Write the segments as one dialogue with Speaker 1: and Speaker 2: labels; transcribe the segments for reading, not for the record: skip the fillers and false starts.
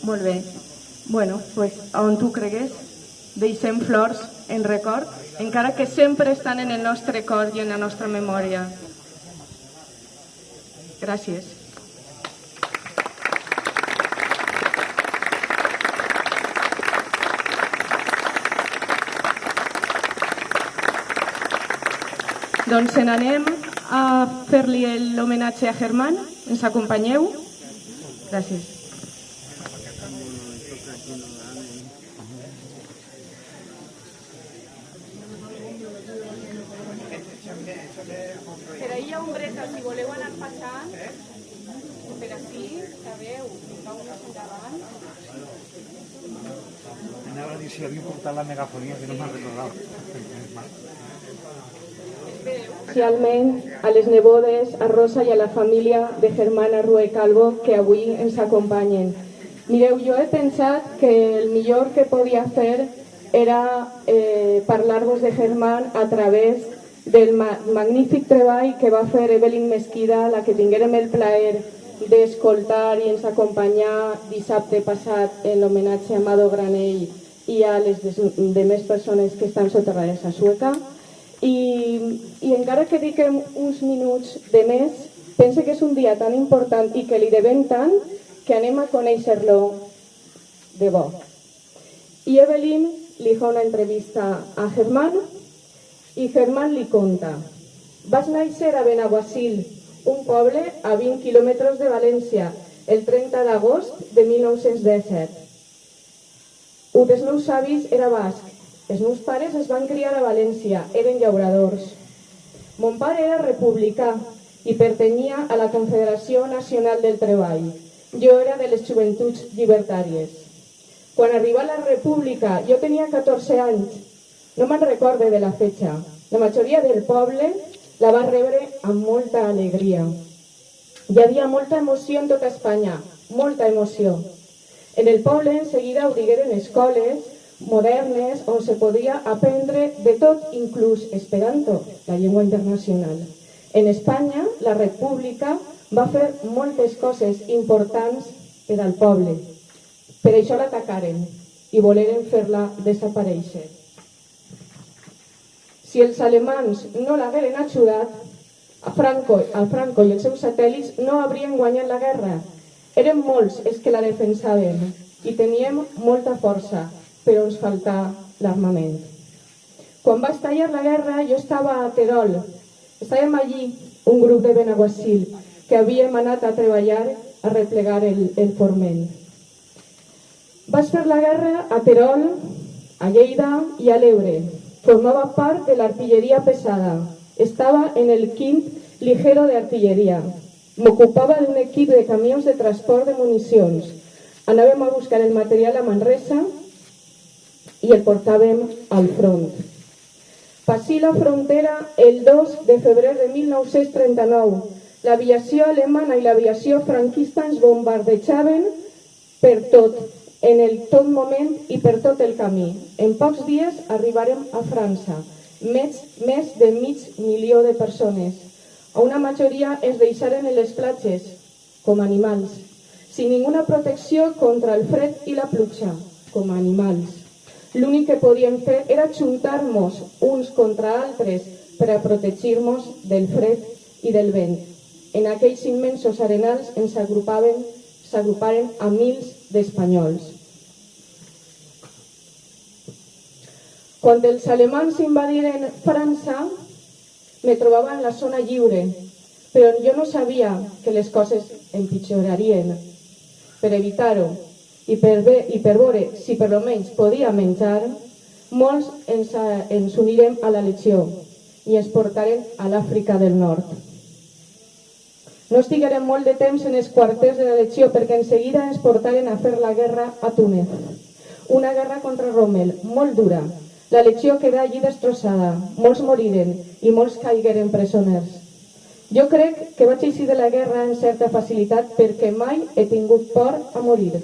Speaker 1: Molt bé. Bueno, pues, on tu cregues, deixem flors en record, encara que sempre estan en el nostre cor i en la nostra memòria. Gràcies. Doncs n'anem a fer-li l'homenatge a Germán. Ens acompanyeu? Gràcies. Per ahir hi ha ombretes, si voleu anar passant, per aquí, sabeu, fiqueu més endavant.
Speaker 2: Anava a dir si havia portat la megafonia, que no m'ha recordat.
Speaker 1: Especialment a les nebodes, a Rosa i a la família de Germán Arrué Calvo, que avui ens acompanyen. Mireu, jo he pensat que el millor que podia fer era parlar-vos de Germán a través del magnífic treball que va fer Evelyn Mesquida, la que tinguérem el plaer d'escoltar i ens acompanyar dissabte passat en l'homenatge a Amado Granell i a les demés persones que estan soterrades a Sueca. I encara que dediquem uns minuts de més, pense que és un dia tan important i que li devem tant que anem a conèixer-lo de bo. I Evelyn li fa una entrevista a Germán i Germán li conta: vas néixer a Benaguasil, un poble a 20 quilòmetres de València, el 30 d'agost de 1917. Un dels meus avis era basc. Els meus pares es van criar a València, eren llauradors. Mon pare era republicà i pertanyia a la Confederació Nacional del Treball. Jo era de les Joventuts Llibertàries. Quan arribà la República, jo tenia 14 anys. No me'n recorde de la fetge. La majoria del poble la va rebre amb molta alegria. Hi havia molta emoció en tota Espanya, molta emoció. En el poble en seguida obrigueren escoles modernes on se podia aprendre de tot, inclús Esperanto, la llengua internacional. En Espanya, la República va fer moltes coses importants per al poble. Per això l'atacaren i voleren fer-la desaparèixer. Si els alemans no l'hagueren ajudat, a Franco i els seus satèl·lits no haurien guanyat la guerra. Eren molts els que la defensaven i teníem molta força, però ens faltava l'armament. Quan va estallar la guerra, jo estava a Terol. Estàvem allí, un grup de Benaguasil, que havíem anat a treballar a replegar el forment. Vaig fer la guerra a Terol, a Lleida i a l'Ebre. Formava part de l'artilleria pesada. Estava en el 5 ligero de artilleria. M'ocupava d'un equip de camions de transport de municions. Anàvem a buscar el material a Manresa i el portàvem al front. Passí la frontera el 2 de febrer de 1939. L'aviació alemana i l'aviació franquista ens bombardejaven per tot, en tot moment i per tot el camí. En pocs dies arribarem a França, més de 500.000 de persones. A una majoria es deixaren en les platges, com animals, sin ninguna protecció contra el fred i la pluja, com animals. L'únic que podíem fer era ajuntar-nos uns contra altres per a protegir-nos del fred i del vent. En aquells immensos arenals ens s'agruparen a mils d'espanyols. Quan els alemans invadiren França, me trobava en la zona lliure, però jo no sabia que les coses empitjorarien. Per evitar-ho i per veure si per almenys podia menjar, molts ens unirem a la legió i ens portaren a l'Àfrica del Nord. No estiguérem molt de temps en els quarters de la legió perquè en seguida ens portaren a fer la guerra a Túnez. Una guerra contra Rommel, molt dura. La legió quedà allí destrossada, molts moriren i molts caigueren presoners. Jo crec que vaig eixir de la guerra amb certa facilitat perquè mai he tingut por a morir.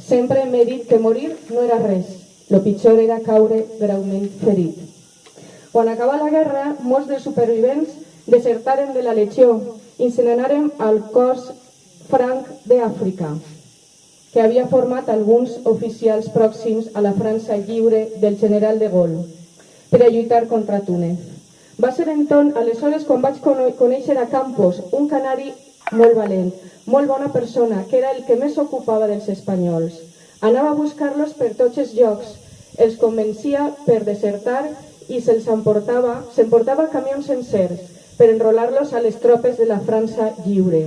Speaker 1: Sempre m'he dit que morir no era res, el pitjor era caure greument ferit. Quan acabà la guerra, molts dels supervivents desertaren de la legió i se n'anaren al cos franc d'Àfrica. que havia format alguns oficials pròxims a la França lliure del general de Gaulle per a lluitar contra Túnez. Va ser aleshores quan vaig conèixer a Campos, un canari molt valent, molt bona persona, que era el que més s'ocupava dels espanyols. Anava a buscar-los per tots els llocs, els convencia per desertar i s'emportava camions sencers per enrolar-los a les tropes de la França lliure.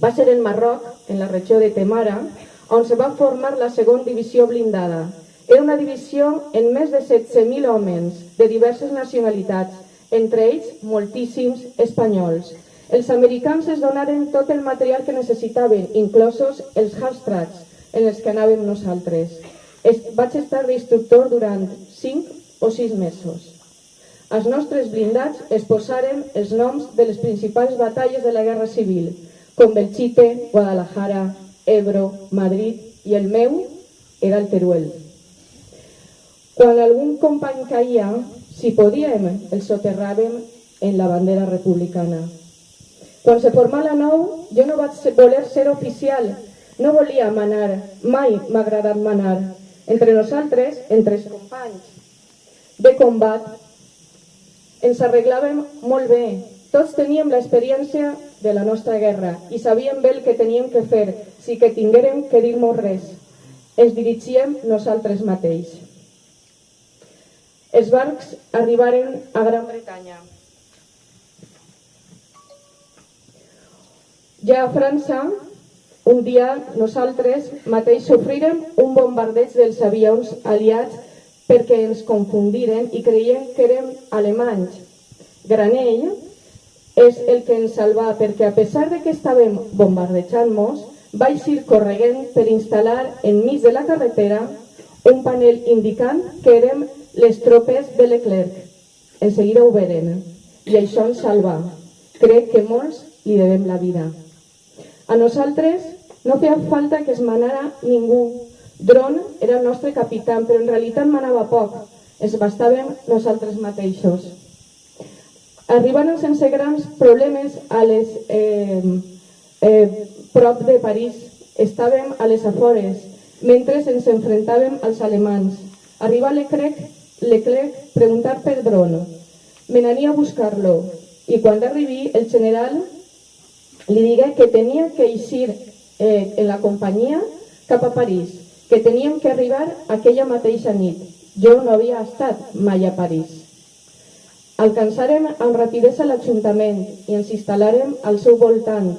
Speaker 1: Va ser en Marroc, en la regió de Temara, on se va formar la segona divisió blindada. Era una divisió amb més de 17.000 homes de diverses nacionalitats, entre ells moltíssims espanyols. Els americans es donaren tot el material que necessitaven, inclosos els half-tracks en els que anàvem nosaltres. Vaig estar d'instructor durant 5 o 6 mesos. Als nostres blindats es posaren els noms de les principals batalles de la Guerra Civil, com Belchite, Guadalajara, Ebro, Madrid, i el meu era el Teruel. Quan algun company caia, si podíem, el soterràvem en la bandera republicana. Quan se formà la Nou, jo no vaig voler ser oficial, no volia manar, mai m'ha agradat manar. Entre nosaltres, entre els companys de combat, ens arreglàvem molt bé. Tots teníem l'experiència de la nostra guerra i sabíem bé el que teníem que fer, si que tinguérem que dir-nos res. Ens dirigíem nosaltres mateix. Els barcs arribaren a Gran Bretanya. Ja a França, un dia nosaltres mateix sofrirem un bombardeig dels avions aliats perquè ens confundiren i creien que érem alemanys. Granell és el que ens salvà perquè a pesar de que estàvem bombardejant-nos, va eixir corregent per instal·lar enmig de la carretera un panel indicant que érem les tropes de Leclerc. En seguida ho veren i això ens salvà. Crec que molts li devem la vida. A nosaltres no feia falta que es manara ningú. Dron era el nostre capità, però en realitat manava poc. Ens bastàvem nosaltres mateixos. Arribaren sense grans problemes a prop de París. Estàvem a les afores, mentre ens enfrontàvem als alemans. Arriba Leclerc preguntar per Dron. Me n'ania a buscar-lo i quan arribi el general li digué que tenia que eixir en la companyia cap a París, que teníem que arribar aquella mateixa nit. Jo no havia estat mai a París. Alcançarem amb rapidesa l'Ajuntament i ens instal·larem al seu voltant,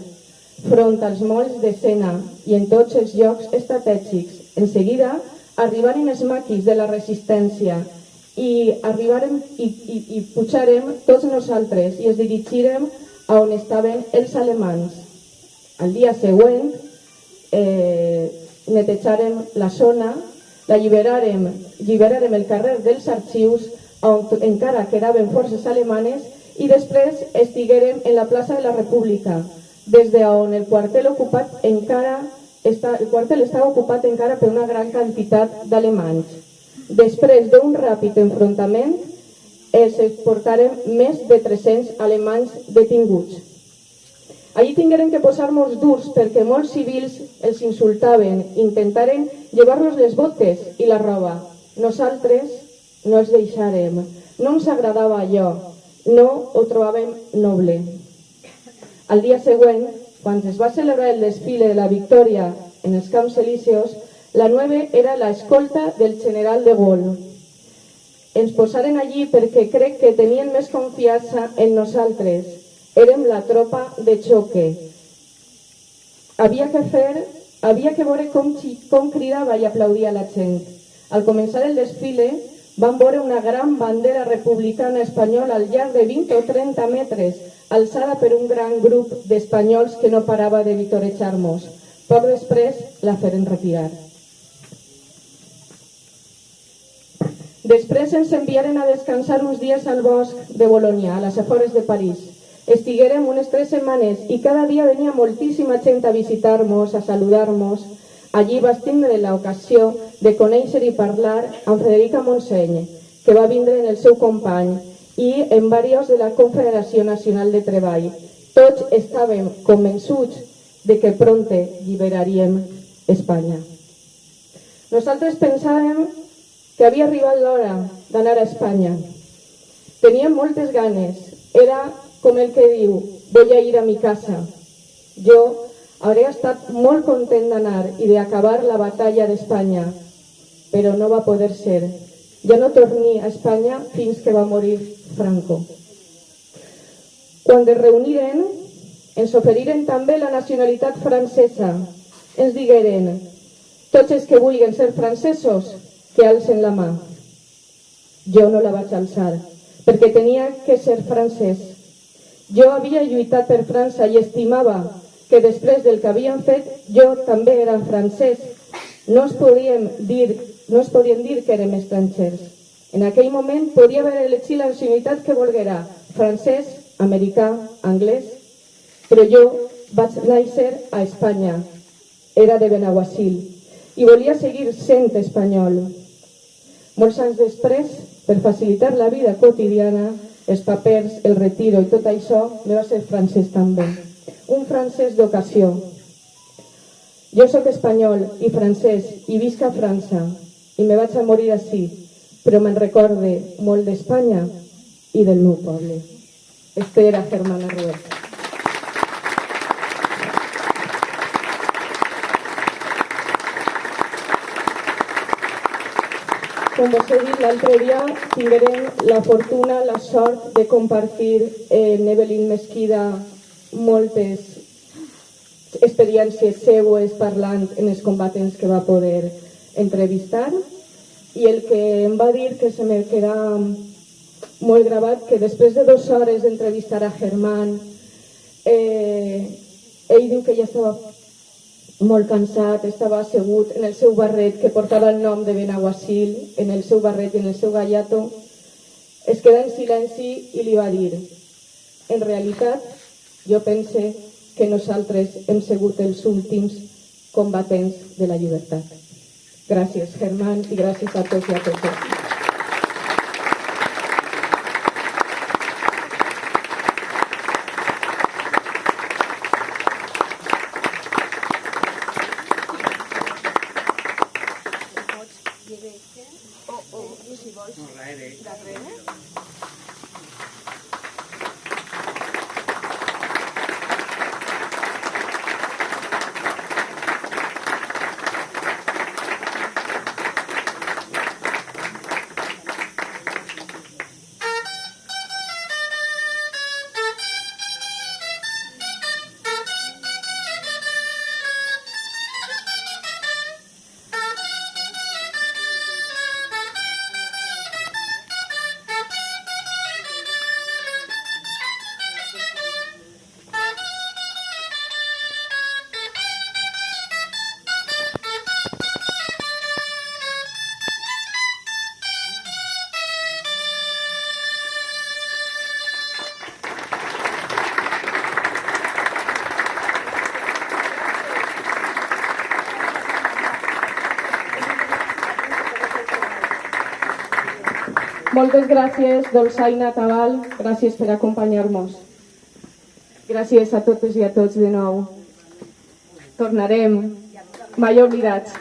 Speaker 1: front als molls de Sena i en tots els llocs estratègics. En seguida arribaren els maquis de la resistència i pujarem tots nosaltres i ens dirigirem a on estaven els alemans. Al dia següent netejarem la zona, alliberarem el carrer dels arxius on encara quedaven forces alemanes i després estiguérem en la plaça de la República, des d'on el quartel estava ocupat encara per una gran quantitat d'alemanys. Després d'un ràpid enfrontament, els exportarem més de 300 alemanys detinguts. Allí tingueren que posar-nos durs perquè molts civils els insultaven, intentaren llevar-nos les botes i la roba. Nosaltres no els deixarem, no ens agradava allò, no ho trobàvem noble. Al dia següent, quan es va celebrar el desfile de la victòria en els Camps Elíseos, la 9 era l'escolta del general de Gaulle. Ens posaren allí perquè crec que tenien més confiança en nosaltres. Érem la tropa de xoque. Havia que veure com cridava i aplaudia la gent. Al començar el desfile, vam veure una gran bandera republicana espanyola al llarg de 20 o 30 metres, alçada per un gran grup d'espanyols que no parava de vitorejar-nos. Poc després la feren retirar. Després ens enviaren a descansar uns dies al bosc de Bolonya, a les afores de París. Estiguérem unes 3 setmanes i cada dia venia moltíssima gent a visitar-nos, a saludar-nos. Allí vaig tindre l'ocasió de conèixer i parlar amb Frederica Montseny, que va vindre en el seu company, i en diversos de la Confederació Nacional de Treball. Tots estàvem convençuts de que prompte alliberaríem Espanya. Nosaltres pensàvem que havia arribat l'hora d'anar a Espanya. Teníem moltes ganes. Era com el que diu, voy a ir a mi casa. Jo hauria estat molt content d'anar i d'acabar la batalla d'Espanya, però no va poder ser. Ja no torni a Espanya fins que va morir Franco. Quan es reuniren, ens oferiren també la nacionalitat francesa. Ens digueren, tots els que vulguin ser francesos, que alcen la mà. Jo no la vaig alçar, perquè tenia que ser francès. Jo havia lluitat per França i estimava que després del que havien fet, jo també era francès. No es podien dir que érem estrangers. En aquell moment podria haver elegit la nacionalitat que volguera, francès, americà, anglès, però jo vaig néixer a Espanya. Era de Benaguasil i volia seguir sent espanyol. Molts anys després, per facilitar la vida quotidiana, els papers, el retiro i tot això, me va ser francès també. Un francès d'ocasió. Jo sóc espanyol i francès i visc a França i me vaig a morir ací, però me'n recorde molt d'Espanya i del meu poble. Este era Germana Rue. Com vos he dit l'altre dia, tinguérem la fortuna, la sort de compartir en Evelyn Mesquida moltes experiències seues parlant en els combatents que va poder entrevistar, i el que em va dir que se me queda molt gravat, que després de 2 hores d'entrevistar a Germán, ell diu que ja estava molt cansat, estava assegut en el seu barret que portava el nom de Benaguasil, en el seu barret i en el seu gallato, es queda en silenci i li va dir, en realitat, jo pense que nosaltres hem sigut els últims combatents de la llibertat. Gràcies, Germán, i gràcies a tots i a totes. Moltes gràcies, Dolçaina Tabal, gràcies per acompanyar-nos. Gràcies a totes i a tots de nou. Tornarem, mai oblidats.